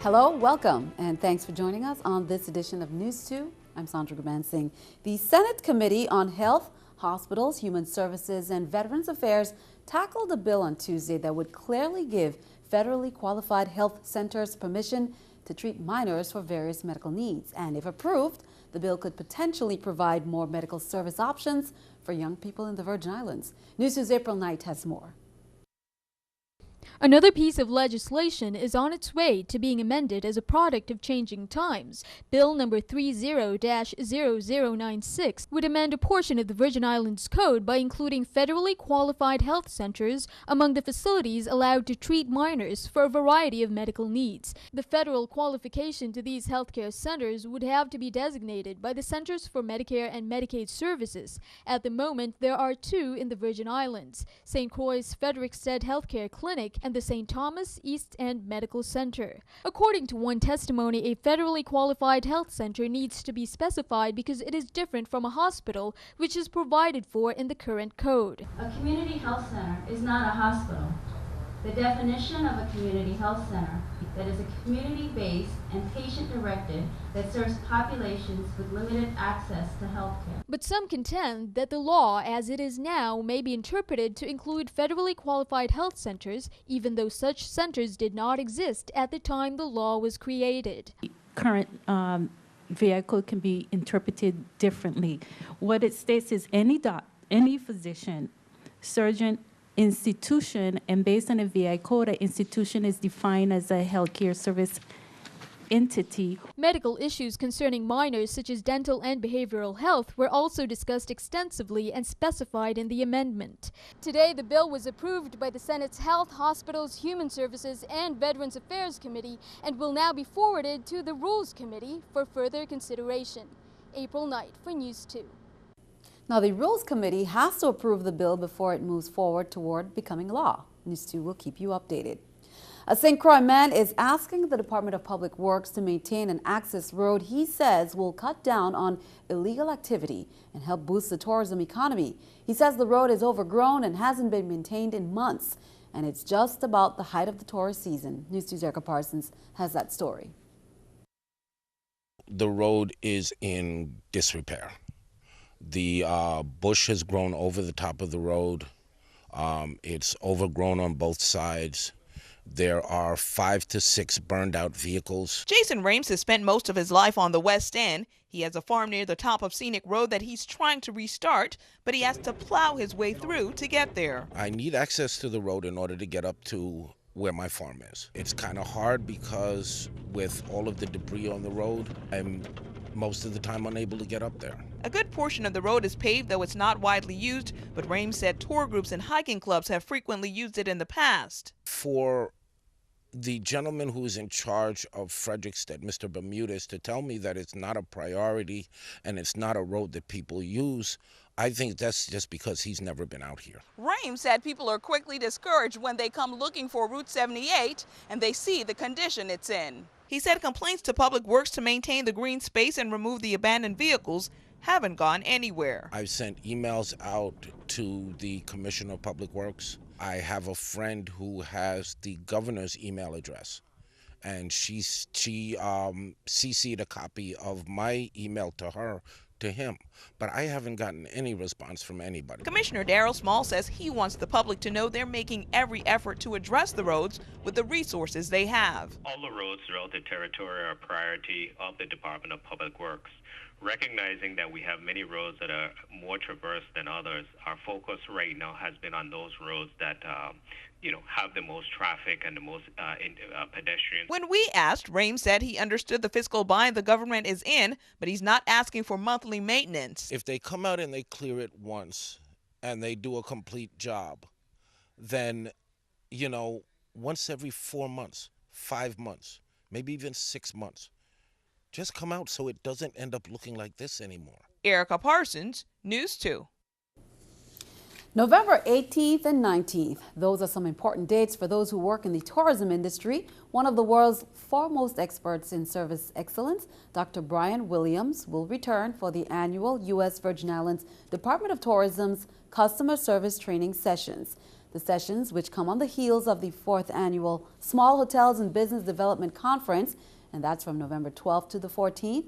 Hello, welcome, and thanks for joining us on this edition of NEWS2. I'm Sandra Gabansing. The Senate Committee on Health, Hospitals, Human Services, and Veterans Affairs tackled a bill on Tuesday that would clearly give federally qualified health centers permission to treat minors for various medical needs. And if approved, the bill could potentially provide more medical service options for young people in the Virgin Islands. NEWS2's April Knight has more. Another piece of legislation is on its way to being amended as a product of changing times. Bill number 30-0096 would amend a portion of the Virgin Islands Code by including federally qualified health centers among the facilities allowed to treat minors for a variety of medical needs. The federal qualification to these healthcare centers would have to be designated by the Centers for Medicare and Medicaid Services. At the moment, there are two in the Virgin Islands: St. Croix Frederiksted Healthcare Clinic and the St. Thomas East End Medical Center. According to one testimony, a federally qualified health center needs to be specified because it is different from a hospital, which is provided for in the current code. A community health center is not a hospital. The definition of a community health center that is a community-based and patient-directed that serves populations with limited access to health care. But some contend that the law as it is now may be interpreted to include federally qualified health centers, even though such centers did not exist at the time the law was created. Current vehicle can be interpreted differently. What it states is any physician, surgeon, institution, and based on a VI code, an institution is defined as a healthcare service entity. Medical issues concerning minors, such as dental and behavioral health, were also discussed extensively and specified in the amendment. Today, the bill was approved by the Senate's Health, Hospitals, Human Services, and Veterans Affairs Committee and will now be forwarded to the Rules Committee for further consideration. April Knight for News 2. Now, the Rules Committee has to approve the bill before it moves forward toward becoming law. News 2 will keep you updated. A St. Croix man is asking the Department of Public Works to maintain an access road he says will cut down on illegal activity and help boost the tourism economy. He says the road is overgrown and hasn't been maintained in months, and it's just about the height of the tourist season. News 2's Erica Parsons has that story. The road is in disrepair. The bush has grown over the top of the road. It's overgrown on both sides. There are 5 to 6 burned out vehicles. Jason Rames has spent most of his life on the West End. He has a farm near the top of Scenic Road that he's trying to restart, but he has to plow his way through to get there. I need access to the road in order to get up to where my farm is. It's kind of hard because with all of the debris on the road, I'm most of the time unable to get up there. A good portion of the road is paved, though it's not widely used, but Rames said tour groups and hiking clubs have frequently used it in the past. For the gentleman who's in charge of Frederiksted, Mr. Bermudez, to tell me that it's not a priority and it's not a road that people use, I think that's just because he's never been out here. Rames said people are quickly discouraged when they come looking for Route 78 and they see the condition it's in. He said complaints to Public Works to maintain the green space and remove the abandoned vehicles haven't gone anywhere. I've sent emails out to the Commissioner of Public Works. I have a friend who has the governor's email address, and she CC'd a copy of my email to him, but I haven't gotten any response from anybody. Commissioner Darrell Small says he wants the public to know they're making every effort to address the roads with the resources they have. All the roads throughout the territory are a priority of the Department of Public Works. Recognizing that we have many roads that are more traversed than others, our focus right now has been on those roads that have the most traffic and the most pedestrians. When we asked, Rames said he understood the fiscal bind the government is in, but he's not asking for monthly maintenance. If they come out and they clear it once and they do a complete job, then, once every 4 months, 5 months, maybe even 6 months, just come out so it doesn't end up looking like this anymore. Erica Parsons, News 2. November 18th and 19th. Those are some important dates for those who work in the tourism industry. One of the world's foremost experts in service excellence, Dr. Brian Williams, will return for the annual U.S. Virgin Islands Department of Tourism's customer service training sessions. The sessions, which come on the heels of the 4th annual Small Hotels and Business Development Conference, and that's from November 12th to the 14th.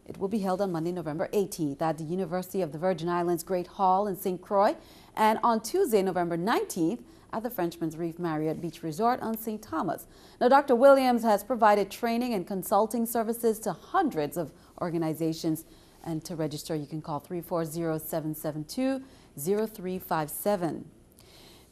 It will be held on Monday, November 18th at the University of the Virgin Islands Great Hall in St. Croix, and on Tuesday, November 19th at the Frenchman's Reef Marriott Beach Resort on St. Thomas. Now, Dr. Williams has provided training and consulting services to hundreds of organizations, and to register, you can call 340-772-0357.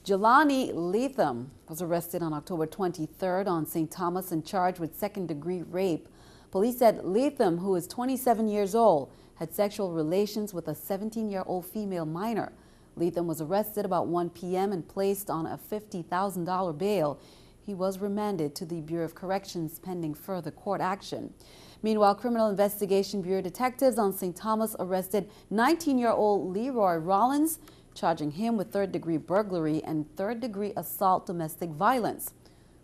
Jelani Latham was arrested on October 23rd on St. Thomas and charged with second-degree rape. Police said Latham, who is 27 years old, had sexual relations with a 17-year-old female minor. Latham was arrested about 1 p.m. and placed on a $50,000 bail. He was remanded to the Bureau of Corrections pending further court action. Meanwhile, Criminal Investigation Bureau detectives on St. Thomas arrested 19-year-old Leroy Rollins, charging him with third-degree burglary and third-degree assault domestic violence.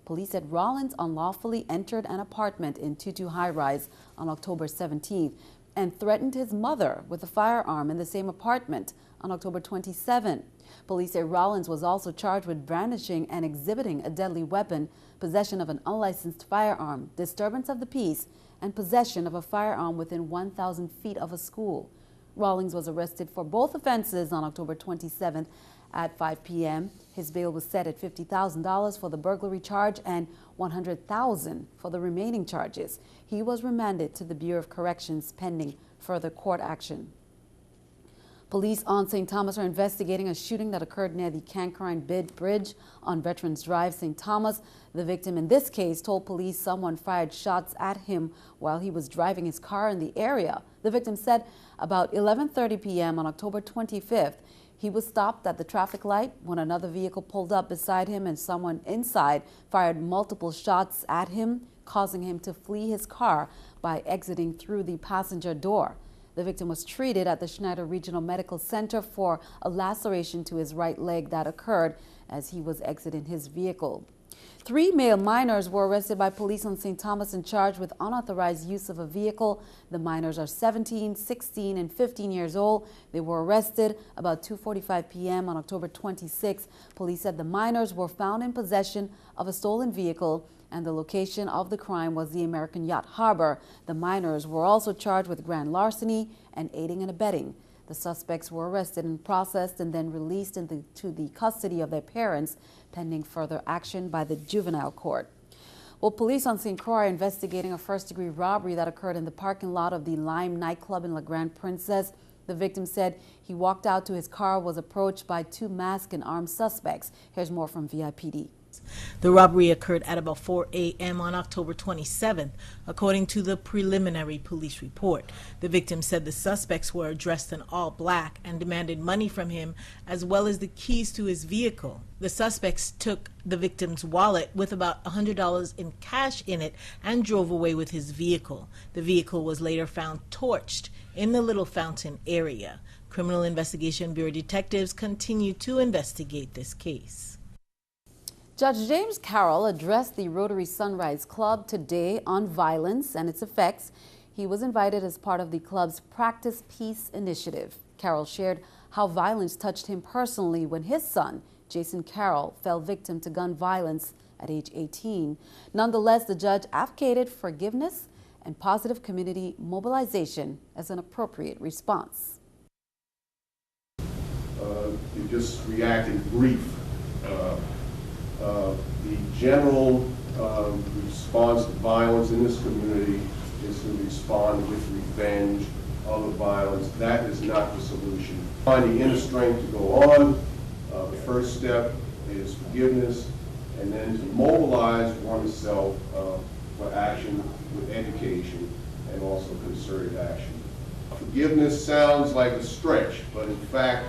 Police said Rollins unlawfully entered an apartment in Tutu High Rise on October 17th and threatened his mother with a firearm in the same apartment on October 27. Police say Rollins was also charged with brandishing and exhibiting a deadly weapon, possession of an unlicensed firearm, disturbance of the peace, and possession of a firearm within 1,000 feet of a school. Rawlings was arrested for both offenses on October 27th at 5 p.m. His bail was set at $50,000 for the burglary charge and $100,000 for the remaining charges. He was remanded to the Bureau of Corrections pending further court action. Police on St. Thomas are investigating a shooting that occurred near the Cankarine Bridge on Veterans Drive, St. Thomas. The victim in this case told police someone fired shots at him while he was driving his car in the area. The victim said about 11:30 p.m. on October 25th, he was stopped at the traffic light when another vehicle pulled up beside him and someone inside fired multiple shots at him, causing him to flee his car by exiting through the passenger door. The victim was treated at the Schneider Regional Medical Center for a laceration to his right leg that occurred as he was exiting his vehicle. 3 male minors were arrested by police on St. Thomas and charged with unauthorized use of a vehicle. The minors are 17, 16, and 15 years old. They were arrested about 2:45 p.m. on October 26. Police said the minors were found in possession of a stolen vehicle, and the location of the crime was the American Yacht Harbor. The minors were also charged with grand larceny and aiding and abetting. The suspects were arrested and processed and then released to the custody of their parents, pending further action by the juvenile court. Well, police on St. Croix are investigating a first-degree robbery that occurred in the parking lot of the Lime nightclub in La Grande Princess. The victim said he walked out to his car, was approached by 2 masked and armed suspects. Here's more from VIPD. The robbery occurred at about 4 a.m. on October 27th, according to the preliminary police report. The victim said the suspects were dressed in all black and demanded money from him, as well as the keys to his vehicle. The suspects took the victim's wallet with about $100 in cash in it and drove away with his vehicle. The vehicle was later found torched in the Little Fountain area. Criminal Investigation Bureau detectives continue to investigate this case. Judge James Carroll addressed the Rotary Sunrise Club today on violence and its effects. He was invited as part of the club's Practice Peace initiative. Carroll shared how violence touched him personally when his son, Jason Carroll, fell victim to gun violence at age 18. Nonetheless, the judge advocated forgiveness and positive community mobilization as an appropriate response. You just react in grief. The general response to violence in this community is to respond with revenge, other violence. That is not the solution. Finding inner strength to go on. The first step is forgiveness, and then to mobilize oneself for action with education and also concerted action. Forgiveness sounds like a stretch, but in fact,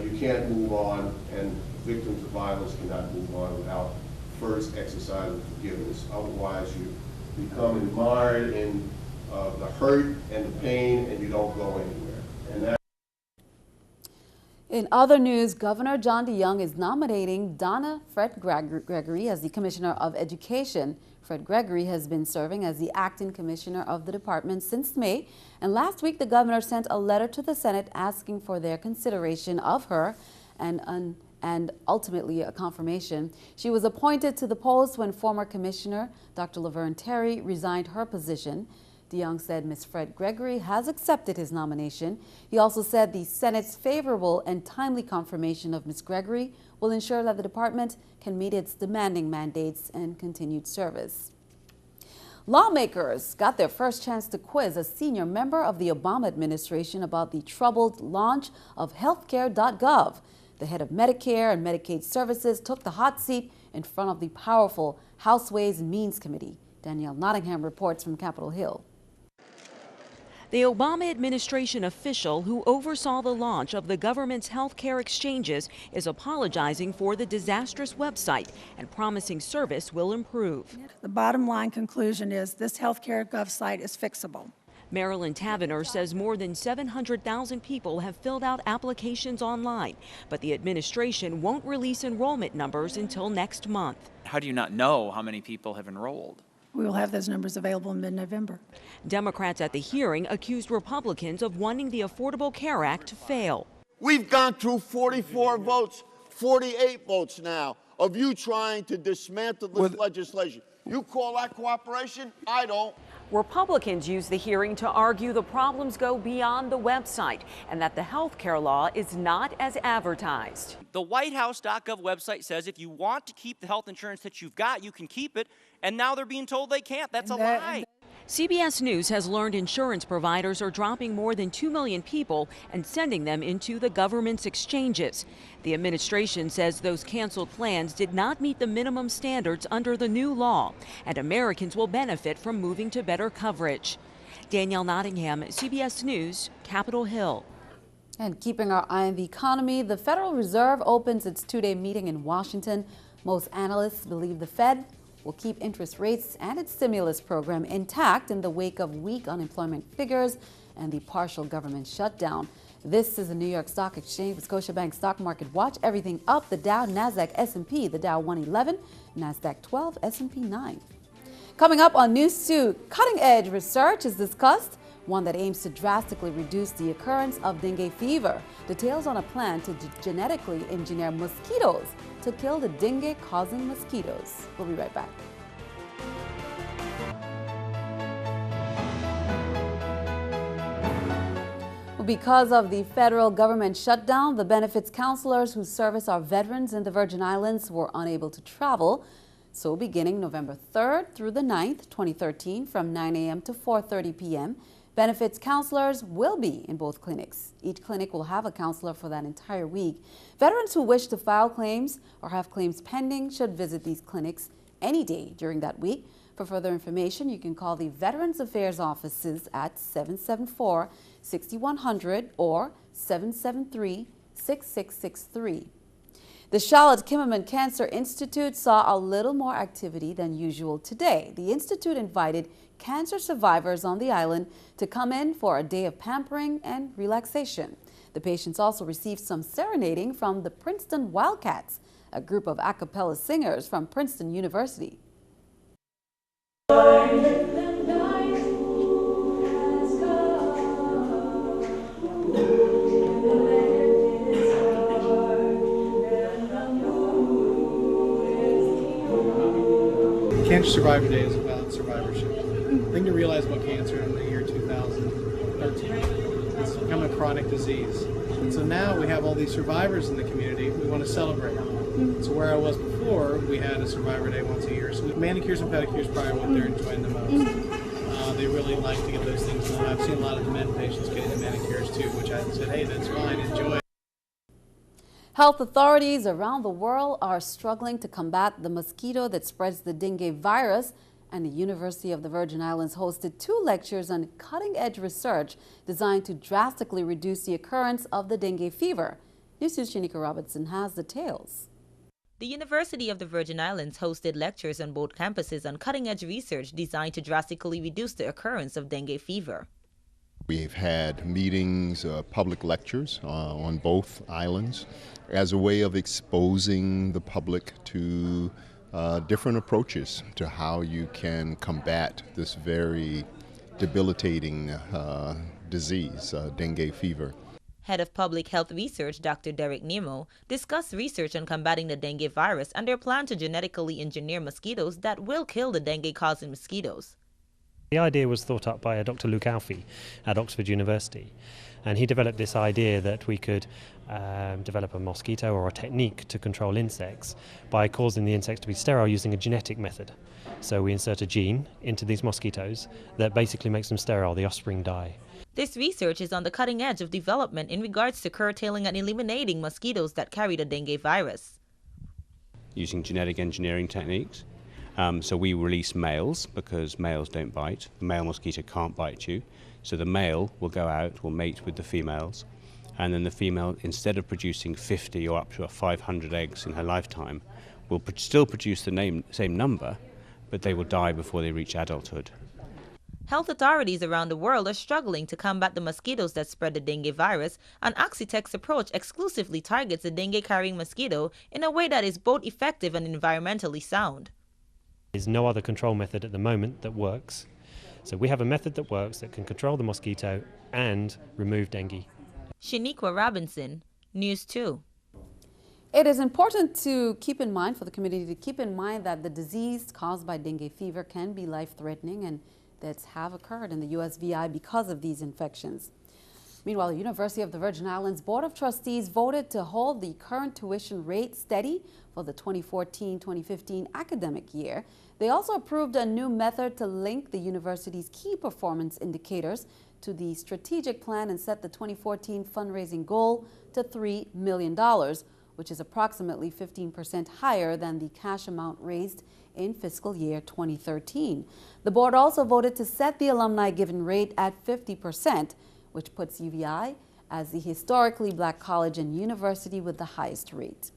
you can't move on, and victims of violence cannot move on without first exercising forgiveness. Otherwise, you become mired in the hurt and the pain, and you don't go anywhere. And that. In other news, Governor John DeYoung is nominating Donna Fred Gregory as the Commissioner of Education. Fred Gregory has been serving as the acting commissioner of the department since May, and last week the governor sent a letter to the Senate asking for their consideration of her and an and ultimately a confirmation. She was appointed to the post when former Commissioner Dr. Laverne Terry resigned her position. DeYoung said Ms. Fred Gregory has accepted his nomination. He also said the Senate's favorable and timely confirmation of Ms. Gregory will ensure that the department can meet its demanding mandates and continued service. Lawmakers got their first chance to quiz a senior member of the Obama administration about the troubled launch of healthcare.gov. The head of Medicare and Medicaid Services took the hot seat in front of the powerful House Ways and Means Committee. Danielle Nottingham reports from Capitol Hill. The Obama administration official who oversaw the launch of the government's health care exchanges is apologizing for the disastrous website and promising service will improve. The bottom line conclusion is this healthcare.gov site is fixable. Marilyn Tavener says more than 700,000 people have filled out applications online, but the administration won't release enrollment numbers until next month. How do you not know how many people have enrolled? We will have those numbers available in mid-November. Democrats at the hearing accused Republicans of wanting the Affordable Care Act to fail. We've gone through 44 votes, 48 votes now, of you trying to dismantle this legislation. You call that cooperation? I don't. Republicans used the hearing to argue the problems go beyond the website and that the health care law is not as advertised. The WhiteHouse.gov website says if you want to keep the health insurance that you've got, you can keep it. And now they're being told they can't. That's a lie. CBS News has learned insurance providers are dropping more than 2 million people and sending them into the government's exchanges. The administration says those canceled plans did not meet the minimum standards under the new law, and Americans will benefit from moving to better coverage. Danielle Nottingham, CBS News, Capitol Hill. And keeping our eye on the economy, the Federal Reserve opens its two-day meeting in Washington. Most analysts believe the Fed will keep interest rates and its stimulus program intact in the wake of weak unemployment figures and the partial government shutdown. This is the New York Stock Exchange with Scotiabank Stock Market Watch. Everything up: the Dow, Nasdaq, S&P, the Dow 111, Nasdaq 12, S&P 9. Coming up on News 2, cutting-edge research is discussed, one that aims to drastically reduce the occurrence of dengue fever. Details on a plan to genetically engineer mosquitoes to kill the dengue-causing mosquitoes. We'll be right back. Because of the federal government shutdown, the benefits counselors who service our veterans in the Virgin Islands were unable to travel. So beginning November 3rd through the 9th, 2013, from 9 a.m. to 4:30 p.m., benefits counselors will be in both clinics. Each clinic will have a counselor for that entire week. Veterans who wish to file claims or have claims pending should visit these clinics any day during that week. For further information, you can call the Veterans Affairs offices at 774-6100 or 773-6663. The Charlotte Kimmerman Cancer Institute saw a little more activity than usual today. The institute invited cancer survivors on the island to come in for a day of pampering and relaxation. The patients also received some serenading from the Princeton Wildcats, a group of a cappella singers from Princeton University. Cancer Survivor Day is about survivorship. The thing to realize about cancer in the year 2013, it's become a chronic disease. And so now we have all these survivors in the community we want to celebrate. So where I was before, we had a Survivor Day once a year. So manicures and pedicures is probably what they're enjoying the most. They really like to get those things done. I've seen a lot of the men patients getting the manicures too, which I said, hey, that's fine, enjoy it. Health authorities around the world are struggling to combat the mosquito that spreads the dengue virus, and the University of the Virgin Islands hosted 2 lectures on cutting-edge research designed to drastically reduce the occurrence of the dengue fever. News2's Shanika Robertson has details. The University of the Virgin Islands hosted lectures on both campuses on cutting-edge research designed to drastically reduce the occurrence of dengue fever. We've had meetings, public lectures on both islands as a way of exposing the public to different approaches to how you can combat this very debilitating disease, dengue fever. Head of Public Health Research, Dr. Derek Nemo, discussed research on combating the dengue virus and their plan to genetically engineer mosquitoes that will kill the dengue-causing mosquitoes. The idea was thought up by Dr. Luke Alfie at Oxford University, and he developed this idea that we could develop a mosquito or a technique to control insects by causing the insects to be sterile using a genetic method. So we insert a gene into these mosquitoes that basically makes them sterile, the offspring die. This research is on the cutting edge of development in regards to curtailing and eliminating mosquitoes that carry the dengue virus. Using genetic engineering techniques. So we release males because males don't bite. The male mosquito can't bite you. So the male will go out, will mate with the females, and then the female, instead of producing 50 or up to 500 eggs in her lifetime, will still produce the same number, but they will die before they reach adulthood. Health authorities around the world are struggling to combat the mosquitoes that spread the dengue virus, and Oxitec's approach exclusively targets the dengue-carrying mosquito in a way that is both effective and environmentally sound. There's no other control method at the moment that works. So we have a method that works that can control the mosquito and remove dengue. Shaniqua Robinson, News 2. It is important to keep in mind, for the community to keep in mind, that the disease caused by dengue fever can be life-threatening, and deaths have occurred in the USVI because of these infections. Meanwhile, the University of the Virgin Islands Board of Trustees voted to hold the current tuition rate steady for the 2014-2015 academic year. They also approved a new method to link the university's key performance indicators to the strategic plan and set the 2014 fundraising goal to $3 million, which is approximately 15% higher than the cash amount raised in fiscal year 2013. The board also voted to set the alumni given rate at 50%, which puts UVI as the historically black college and university with the highest rate.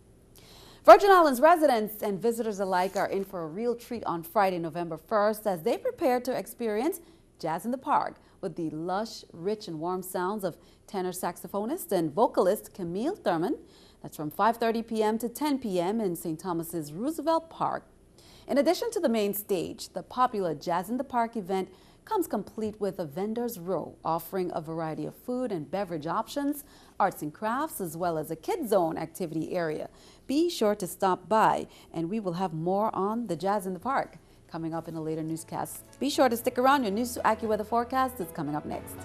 Virgin Islands residents and visitors alike are in for a real treat on Friday, November 1st, as they prepare to experience Jazz in the Park with the lush, rich, and warm sounds of tenor saxophonist and vocalist Camille Thurman. That's from 5:30 p.m. to 10 p.m. in St. Thomas's Roosevelt Park. In addition to the main stage, the popular Jazz in the Park event comes complete with a vendor's row offering a variety of food and beverage options, arts and crafts, as well as a kids zone activity area. Be sure to stop by, and we will have more on the Jazz in the Park coming up in a later newscast. Be sure to stick around. Your News 2 AccuWeather forecast is coming up next.